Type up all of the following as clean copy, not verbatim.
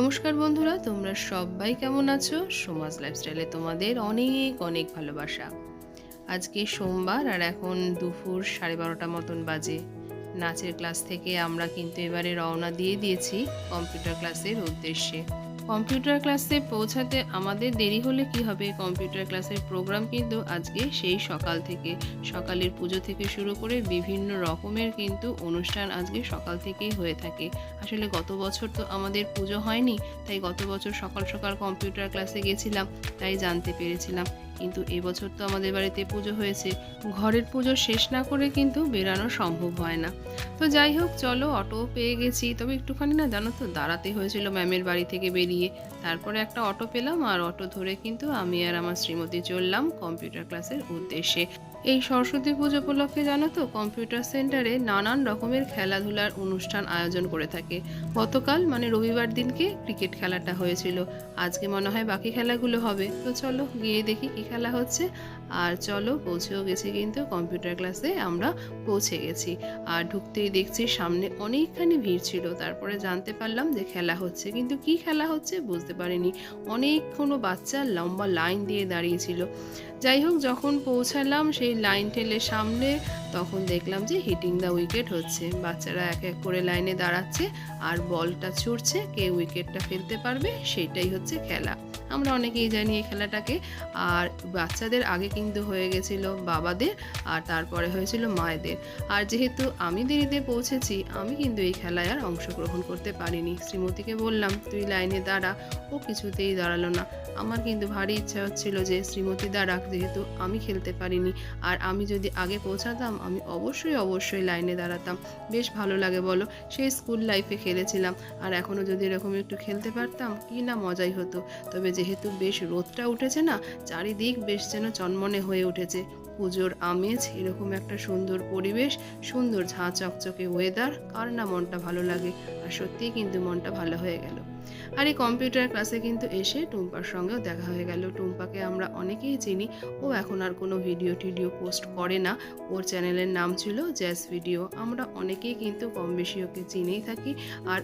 নমস্কার বন্ধুরা, তোমরা সবাই কেমন আছো? সোমাস লাইফস্টাইলে তোমাদের অনেক অনেক ভালোবাসা। আজকে সোমবার আর এখন দুপুর 12:30 মতন বাজে। নাচের ক্লাস থেকে আমরা কিন্তু এবারে রওনা দিয়ে দিয়েছি কম্পিউটার ক্লাসের উদ্দেশ্যে। কম্পিউটার ক্লাসে পৌঁছাতে আমাদের দেরি হলে কি হবে, কম্পিউটার ক্লাসের প্রোগ্রাম কিন্তু আজকে সেই সকাল থেকে, সকালের পুজো থেকে শুরু করে বিভিন্ন রকমের কিন্তু অনুষ্ঠান আজকে সকাল থেকেই হয়ে থাকে। আসলে গত বছর তো আমাদের পুজো হয়নি, তাই গত বছর সকাল সকাল কম্পিউটার ক্লাসে গেছিলাম, তাই জানতে পেরেছিলাম। কিন্তু এবছর তো আমাদের বাড়িতে পুজো হয়েছে, ঘরের পুজো শেষ না করে কিন্তু বেরানো সম্ভব হয় না। তো যাই হোক, চলো, অটো পেয়ে গেছি। তবে একটুখানি না জানো তো, দাঁড়াতে হয়েছিল ম্যামের বাড়ি থেকে বেরিয়ে। তারপরে একটা অটো পেলাম, আর অটো ধরে কিন্তু আমি আর আমার শ্রীমতী চললাম কম্পিউটার ক্লাসের উদ্দেশ্যে। এই সরস্বতী পুজো উপলক্ষে জানো তো, কম্পিউটার সেন্টারে নানান রকমের খেলাধুলার অনুষ্ঠান আয়োজন করে থাকে। গতকাল মানে রবিবার দিনকে ক্রিকেট খেলাটা হয়েছিল, আজকে মনে হয় বাকি খেলাগুলো হবে। তো চলো গিয়ে দেখি কি খেলা হচ্ছে। আর চলো, পৌঁছেও গেছি, কিন্তু কম্পিউটার ক্লাসে আমরা পৌঁছে গেছি। আর ঢুকতেই দেখছি সামনে অনেকখানি ভিড় ছিল। তারপরে জানতে পারলাম যে খেলা হচ্ছে, কিন্তু কি খেলা হচ্ছে বুঝতে পারিনি। অনেকক্ষণ বাচ্চা লম্বা লাইন দিয়ে দাঁড়িয়েছিল। যাই হোক, যখন পৌঁছালাম সেই লাইন ঠেলে সামনে, তখন দেখলাম যে হিটিং দ্য উইকেট হচ্ছে। বাচ্চারা এক এক করে লাইনে দাঁড়াচ্ছে আর বলটা ছুটছে, কে উইকেটটা ফেলতে পারবে সেটাই হচ্ছে খেলা। আমরা অনেকেই জানি এই খেলাটাকে। আর বাচ্চাদের আগে কিন্তু হয়ে গেছিল বাবাদের, আর তারপরে হয়েছিল মায়েদের। আর যেহেতু আমি দেরিতে পৌঁছেছি, আমি কিন্তু এই খেলায় আর অংশগ্রহণ করতে পারিনি। শ্রীমতীকে বললাম তুই লাইনে দাঁড়া, ও কিছুতেই দাঁড়ালো না। আমার কিন্তু ভারী ইচ্ছা হচ্ছিল যে শ্রীমতী দাঁড়াক, যেহেতু আমি খেলতে পারিনি। আর আমি যদি আগে পৌঁছাতাম, আমি অবশ্যই লাইনে দাঁড়াতাম। বেশ ভালো লাগে বলো, সেই স্কুল লাইফে খেলেছিলাম, আর এখনও যদি এরকম একটু খেলতে পারতাম কি না মজাই হতো। তবে যেহেতু বেশ রোদটা উঠেছে না, চারিদিক বেশ যেন চনমনে হয়ে উঠেছে। পুজোর আমেজ, এরকম একটা সুন্দর পরিবেশ, সুন্দর ঝাঁ চকচকে ওয়েদার, কার না মনটা ভালো লাগে। আর সত্যিই কিন্তু মনটা ভালো হয়ে গেল। আর এই কম্পিউটার ক্লাসে কিন্তু এসে টুম্পার সঙ্গেও দেখা হয়ে গেল। টুম্পাকে আমরা অনেকেই চিনি, ও এখন আর কোনো ভিডিও টিডিও পোস্ট করে না। ওর চ্যানেলের নাম ছিল জ্যাস ভিডিও। আমরা অনেকেই কিন্তু কম বেশি ওকে চিনেই থাকি। আর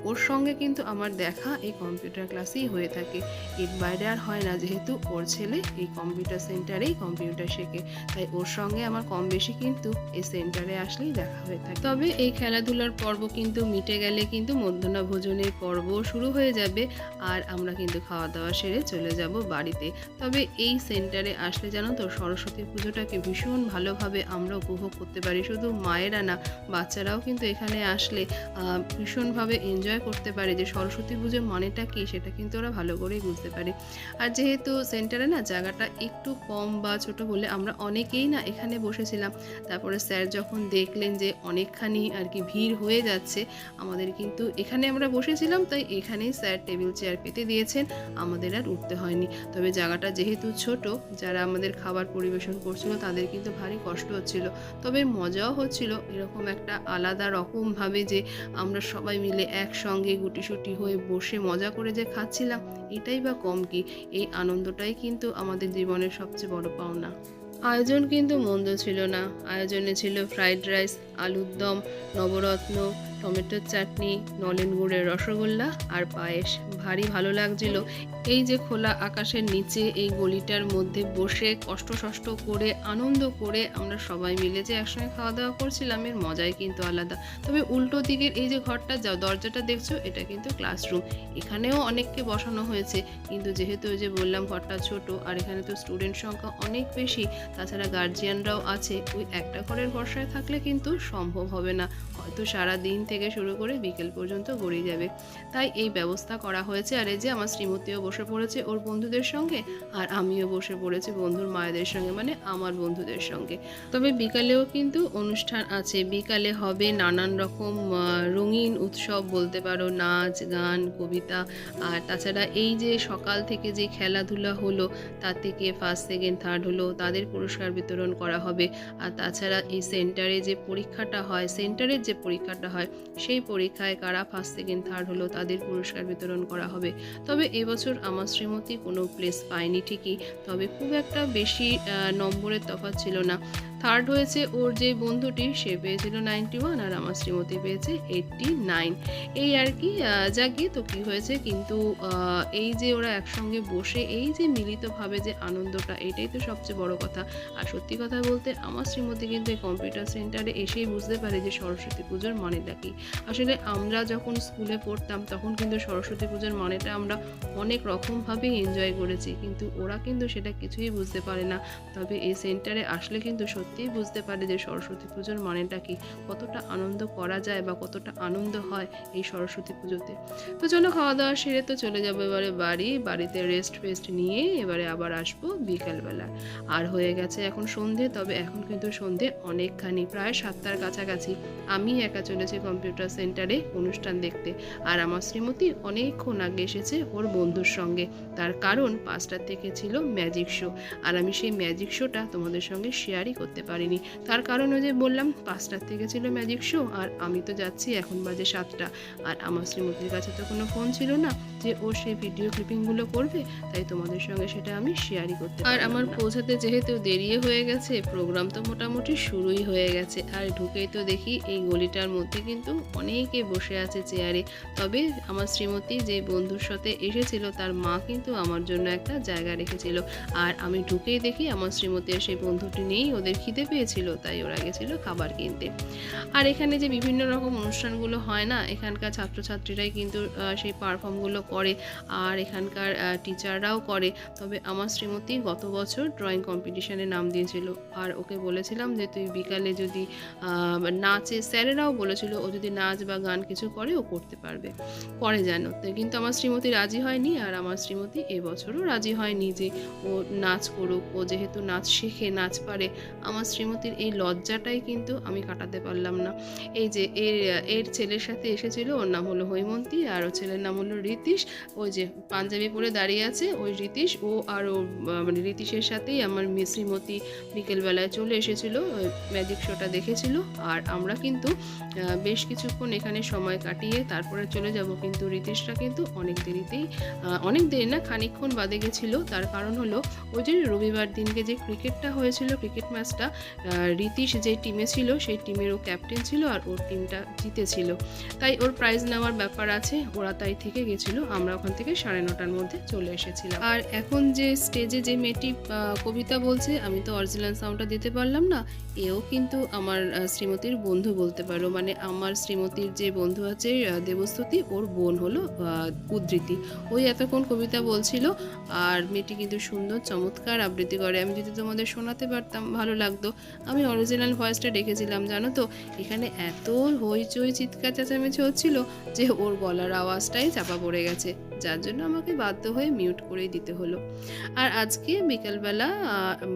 ওর সঙ্গে কিন্তু আমার দেখা এই কম্পিউটার ক্লাসেই হয়ে থাকে, এর বাইরে আর হয় না। যেহেতু ওর ছেলে এই কম্পিউটার সেন্টারেই কম্পিউটার শেখে, তাই ওর সঙ্গে আমার কম বেশি কিন্তু এই সেন্টারে আসলেই দেখা হয়ে থাকে। তবে এই খেলাধুলার পর্ব কিন্তু মিটে গেলে কিন্তু মধ্যাহ্ন ভোজনের পর্ব শুরু হয়ে যাবে, আর আমরা কিন্তু খাওয়া দাওয়া সেরে চলে যাব বাড়িতে। তবে এই সেন্টারে আসলে জানো তো, সরস্বতী পুজোটাকে ভীষণ ভালোভাবে আমরা উপভোগ করতে পারি। শুধু মায়েরা না, বাচ্চারাও কিন্তু এখানে আসলে ভীষণভাবে এনজয় করতে পারে। যে সরস্বতী পুজোর মানেটা কী, সেটা কিন্তু ওরা ভালো করেই বুঝতে পারে। আর যেহেতু সেন্টারে না জায়গাটা একটু কম বা ছোট বলে আমরা অনেকেই না এখানে বসেছিলাম। তারপরে স্যার যখন দেখলেন যে অনেকখানি আর কি ভিড় হয়ে যাচ্ছে, আমাদের কিন্তু এখানে আমরা বসেছিলাম, তাই এখানেই স্যার টেবিল চেয়ার পেতে দিয়েছেন, আমাদের আর উঠতে হয়নি। তবে জায়গাটা যেহেতু ছোট, যারা আমাদের খাবার পরিবেশন করছিল তাদের কিন্তু ভারী কষ্ট হচ্ছিল, তবে মজাও হচ্ছিল। এরকম একটা আলাদা রকমভাবে যে আমরা সবাই মিলে একসঙ্গে গুটিসুটি হয়ে বসে মজা করে যে খাচ্ছিলাম, এটাই বা কম কি। এই আনন্দটাই কিন্তু আমাদের জীবনের সবচেয়ে বড় পাওনা। আয়োজন কিন্তু মন্দ ছিল না। আয়োজনে ছিল ফ্রাইড রাইস, আলুর দম, নবরত্ন, টমেটোর চাটনি, নলেন গুড়ের রসগোল্লা আর পায়েস। ভারী ভালো লাগছিল। এই যে খোলা আকাশের নিচে এই গলিটার মধ্যে বসে কষ্ট করে আনন্দ করে আমরা সবাই মিলে যে একসঙ্গে খাওয়া দাওয়া করছিলাম, এর মজাই কিন্তু আলাদা। তবে উল্টো দিকের এই যে ঘরটা, যা দরজাটা দেখছো, এটা কিন্তু ক্লাসরুম। এখানেও অনেককে বসানো হয়েছে, কিন্তু যেহেতু ওই যে বললাম ঘরটা ছোট, আর এখানে তো স্টুডেন্ট সংখ্যা অনেক বেশি, তাছাড়া গার্জিয়ানরাও আছে, ওই একটা ঘরের ভরসায় থাকলে কিন্তু সম্ভব হবে না। হয়তো সারা দিন থেকে শুরু করে বিকেল পর্যন্ত গড়িয়ে যাবে, তাই এই ব্যবস্থা করা হয়েছে। আর এই যে আমার শ্রীমতীও বসে পড়েছে ওর বন্ধুদের সঙ্গে, আর আমিও বসে পড়েছি বন্ধুর মায়েদের সঙ্গে, মানে আমার বন্ধুদের সঙ্গে। তবে বিকালেও কিন্তু অনুষ্ঠান আছে। বিকালে হবে নানান রকম রঙিন উৎসব বলতে পারো, নাচ গান কবিতা। আর তাছাড়া এই যে সকাল থেকে যে খেলাধুলা হলো, তার থেকে ফার্স্ট সেকেন্ড থার্ড হলো, তাদের পুরস্কার বিতরণ করা হবে। আর তাছাড়া এই সেন্টারে যে পরীক্ষাটা হয়, সেন্টারের যে পরীক্ষাটা হয়, সেই পরীক্ষায় কারা ফার্স্ট সেকেন্ড থার্ড হলো তাদের পুরস্কার বিতরণ করা হবে। তবে এবছর আমার শ্রীমতী কোনো প্লেস পায়নি ঠিকই, তবে খুব একটা বেশি নম্বরের তফাৎ ছিল না। থার্ড হয়েছে ওর যে বন্ধুটি, সে পেয়েছিল 91 আর আমার শ্রীমতী পেয়েছে 89। এই আর কি। যাকে তো কী হয়েছে, কিন্তু এই যে ওরা একসঙ্গে বসে এই যে মিলিতভাবে যে আনন্দটা, এটাই তো সবচেয়ে বড় কথা। আর সত্যি কথা বলতে আমার শ্রীমতী কিন্তু এই কম্পিউটার সেন্টারে এসেই বুঝতে পারে যে সরস্বতী পুজোর মানেটা কী। আসলে আমরা যখন স্কুলে পড়তাম তখন কিন্তু সরস্বতী পুজোর মানেটা আমরা অনেক রকমভাবেই এনজয় করেছি, কিন্তু ওরা কিন্তু সেটা কিছুই বুঝতে পারে না। তবে এই সেন্টারে আসলে কিন্তু সত্যিই বুঝতে পারে যে সরস্বতী পুজোর মানেটা কি, কতটা আনন্দ করা যায় বা কতটা আনন্দ হয় এই সরস্বতী পুজোতে। তো চলো, খাওয়া দাওয়া সেরে তো চলে যাবো এবারে বাড়িতে রেস্ট ফেস্ট নিয়ে এবারে আবার আসবো বিকালবেলা। আর হয়ে গেছে এখন সন্ধে, তবে এখন কিন্তু সন্ধে অনেকখানি, প্রায় 7টার কাছাকাছি। আমি একা চলেছি কম্পিউটার সেন্টারে অনুষ্ঠান দেখতে, আর আমার শ্রীমতী অনেকক্ষণ আগে এসেছে ওর বন্ধুর সঙ্গে। তার কারণ 5টার থেকে ছিল ম্যাজিক শো, আর আমি সেই ম্যাজিক শোটা তোমাদের সঙ্গে শেয়ারই করতে পারিনি। তার কারণ ওই যে বললাম 5টার থেকে ছিল ম্যাজিক শো, আর আমি তো যাচ্ছি এখন বাজে 7টা, আর আমার শ্রীমতীর কাছে তো কোনো ফোন ছিল না যে ও সেই ভিডিও ক্লিপিংগুলো করবে, তাই তোমাদের সঙ্গে সেটা আমি শেয়ারই করতে পারি। আর আমার পৌঁছাতে যেহেতু দেরিয়ে হয়ে গেছে, প্রোগ্রাম তো মোটামুটি শুরুই হয়ে গেছে, আর ঢুকেই তো দেখি এই গলিটার মধ্যে কিন্তু অনেকে বসে আছে চেয়ারে। তবে আমার শ্রীমতী যে বন্ধুর সাথে এসেছিল তার মা কিন্তু আমার জন্য একটা জায়গা রেখেছিল, আর আমি ঢুকেই দেখি আমার শ্রীমতীর সেই বন্ধুটি নেই, ওদের খিদে পেয়েছিল তাই ওরা গেছিল খাবার কিনতে। আর এখানে যে বিভিন্ন রকম অনুষ্ঠানগুলো হয় না, এখানকার ছাত্রছাত্রীরাই কিন্তু সেই পারফর্মগুলো করে, আর এখানকার টিচাররাও করে। তবে আমার শ্রীমতী গত বছর ড্রয়িং কম্পিটিশানে নাম দিয়েছিল, আর ওকে বলেছিলাম যে তুই বিকালে যদি নাচে, স্যারেরাও বলেছিল ও যদি নাচ বা গান কিছু করে ও করতে পারবে, করে জানো তো, কিন্তু আমার শ্রীমতী রাজি হয়নি। আর আমার শ্রীমতী এবছরও রাজি হয়নি যে ও নাচ করুক, ও যেহেতু নাচ শেখে, নাচ পারে। আমার শ্রীমতীর এই লজ্জাটাই কিন্তু আমি কাটাতে পারলাম না। এই যে এর ছেলের সাথে এসেছিল, ওর নাম হলো হৈমন্তী আর ওর ছেলের নাম হলো রীতিশ। ওই যে পাঞ্জাবি পরে দাঁড়িয়ে আছে ওই রীতিশ, ও আর ও মানে রীতিশের সাথেই আমার শ্রীমতী বিকেলবেলায় চলে এসেছিল, ম্যাজিক শোটা দেখেছিল। আর আমরা কিন্তু বেশ কিছুক্ষণ এখানে সময় কাটিয়ে তারপরে চলে যাব, কিন্তু রীতিশরা কিন্তু অনেক দেরি না, খানিকক্ষণ বাদে গেছিলো। তার কারণ হলো ওই যে রবিবার দিনকে যে ক্রিকেটটা হয়েছিল, ক্রিকেট ম্যাচটা, রীতিশ যে টিমে ছিল সেই টিমের ও ক্যাপ্টেন ছিল, আর ওর টিমটা জিতেছিল, তাই ওর প্রাইজ নেওয়ার ব্যাপার আছে, ওরা তাই থেকে গেছিলো। আমরা ওখান থেকে 9:30টার মধ্যে চলে এসেছিলাম। আর এখন যে স্টেজে যে মেয়েটি কবিতা বলছে, আমি তো অরিজিনাল সাউন্ডটা দিতে পারলাম না, এও কিন্তু আমার শ্রীমতীর বন্ধু বলতে পারো, মানে আমার শ্রীমতীর যে বন্ধু আছে দেবস্তুতি, ওর বোন হলো উদ্ধৃতি। ওই এতক্ষণ কবিতা বলছিল, আর মেয়েটি কিন্তু সুন্দর চমৎকার আবৃত্তি করে। আমি যদি তোমাদের শোনাতে পারতাম ভালো লাগতো। আমি অরিজিনাল ভয়েসটা রেখেছিলাম, জানো তো, এখানে এত হইচই চিৎকার চেঁচামেচি হচ্ছিল যে ওর গলার আওয়াজটাই চাপা পড়ে গেছে, যার জন্য আমাকে বাধ্য হয়ে মিউট করেই দিতে হলো। আর আজকে বিকেলবেলা,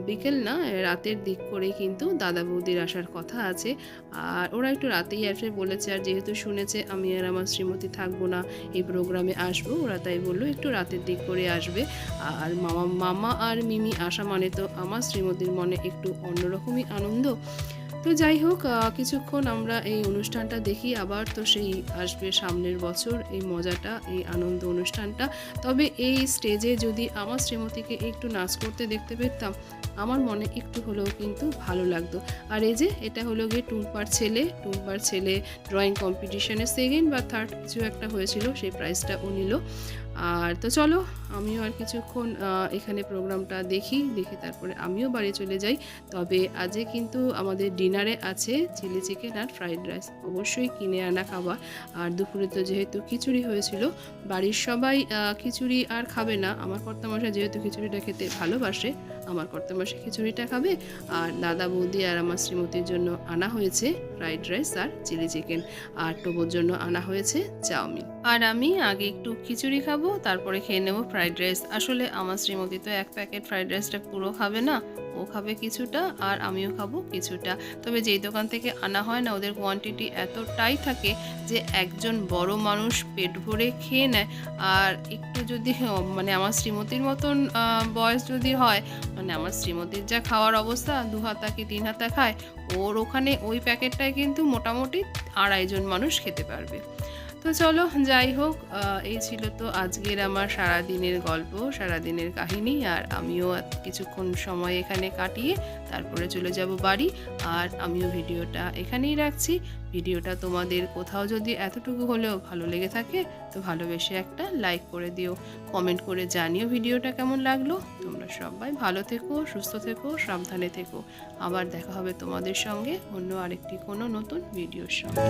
বিকেল না রাতের দিক করেই কিন্তু দাদা বৌদির আসার কথা আছে, আর ওরা একটু রাতেই আসবে বলেছে। আর যেহেতু শুনেছে আমি আর আমার শ্রীমতী থাকবো না, এই প্রোগ্রামে আসবো, ওরা তাই বললো একটু রাতের দিক করে আসবে। আর মামা আর মিমি আসা মানে তো আমার শ্রীমতীর মনে একটু অন্যরকমই আনন্দ। তো যাই হোক, কিছুক্ষণ আমরা এই অনুষ্ঠানটা দেখি, আবার তো সেই আসবে সামনের বছর এই মজাটা, এই আনন্দ অনুষ্ঠানটা। তবে এই স্টেজে যদি আমার শ্রীমতীকে একটু নাচ করতে দেখতে পেতাম, আমার মনে একটু হলেও কিন্তু ভালো লাগতো। আর এই যে এটা হলো গিয়ে টুম্পার ছেলে ড্রয়িং কম্পিটিশনে 2nd বা 3rd কিছু একটা হয়েছিল, সেই প্রাইজটা ও নিল। আর তো চলো, আমিও আর কিছুক্ষণ এখানে প্রোগ্রামটা দেখে তারপরে আমিও বাড়ি চলে যাই। তবে আজকে কিন্তু আমাদের ডিনারে আছে চিলি চিকেন আর ফ্রাইড রাইস, অবশ্যই কিনে আনা খাবার। আর দুপুরে তো যেহেতু খিচুড়ি হয়েছিল, বাড়ির সবাই খিচুড়ি আর খাবে না। আমার কর্তামশাই যেহেতু খিচুড়িটা খেতে ভালোবাসে, আমার কর্তামশাই খিচুড়িটা খাবে, আর দাদা বৌদি আর আমার শ্রীমতীর জন্য আনা হয়েছে ফ্রাইড রাইস আর চিলি চিকেন, আর টোবোর জন্য আনা হয়েছে চাউমিন। আর আমি আগে একটু খিচুড়ি খাবো, তারপরে খেয়ে নেবো ফ্রাইড রাইস। আসলে আমার শ্রীমতী তো 1 প্যাকেট ফ্রাইড রাইসটা পুরো খাবে না, ও খাবে কিছুটা আর আমিও খাবো কিছুটা। তবে যেই দোকান থেকে আনা হয় না, ওদের কোয়ান্টিটি এতটাই থাকে যে একজন বড় মানুষ পেট ভরে খেয়ে নেয়। আর একটু যদি মানে আমার শ্রীমতীর মতন বয়স যদি হয়, মানে আমার শ্রীমতীর যা খাওয়ার অবস্থা, 2 হাতা কি 3 হাতা খায়, ওর ওখানে ওই প্যাকেটটায় কিন্তু মোটামুটি 2.5 জন মানুষ খেতে পারবে। তো চলো যাই হোক, এই ছিল তো আজকের আমার সারাদিনের গল্প, সারাদিনের কাহিনী। আর আমিও কিছুক্ষণ সময় এখানে কাটিয়ে তারপরে চলে যাব বাড়ি। আর আমিও ভিডিওটা এখানেই রাখছি। ভিডিওটা তোমাদের কোথাও যদি এতটুকু হলেও ভালো লেগে থাকে তো ভালোবেসে একটা লাইক করে দিও, কমেন্ট করে জানিও ভিডিওটা কেমন লাগলো। তোমরা সবাই ভালো থেকো, সুস্থ থেকো, সাবধানে থেকো। আবার দেখা হবে তোমাদের সঙ্গে অন্য আরেকটি কোনো নতুন ভিডিওর সঙ্গে।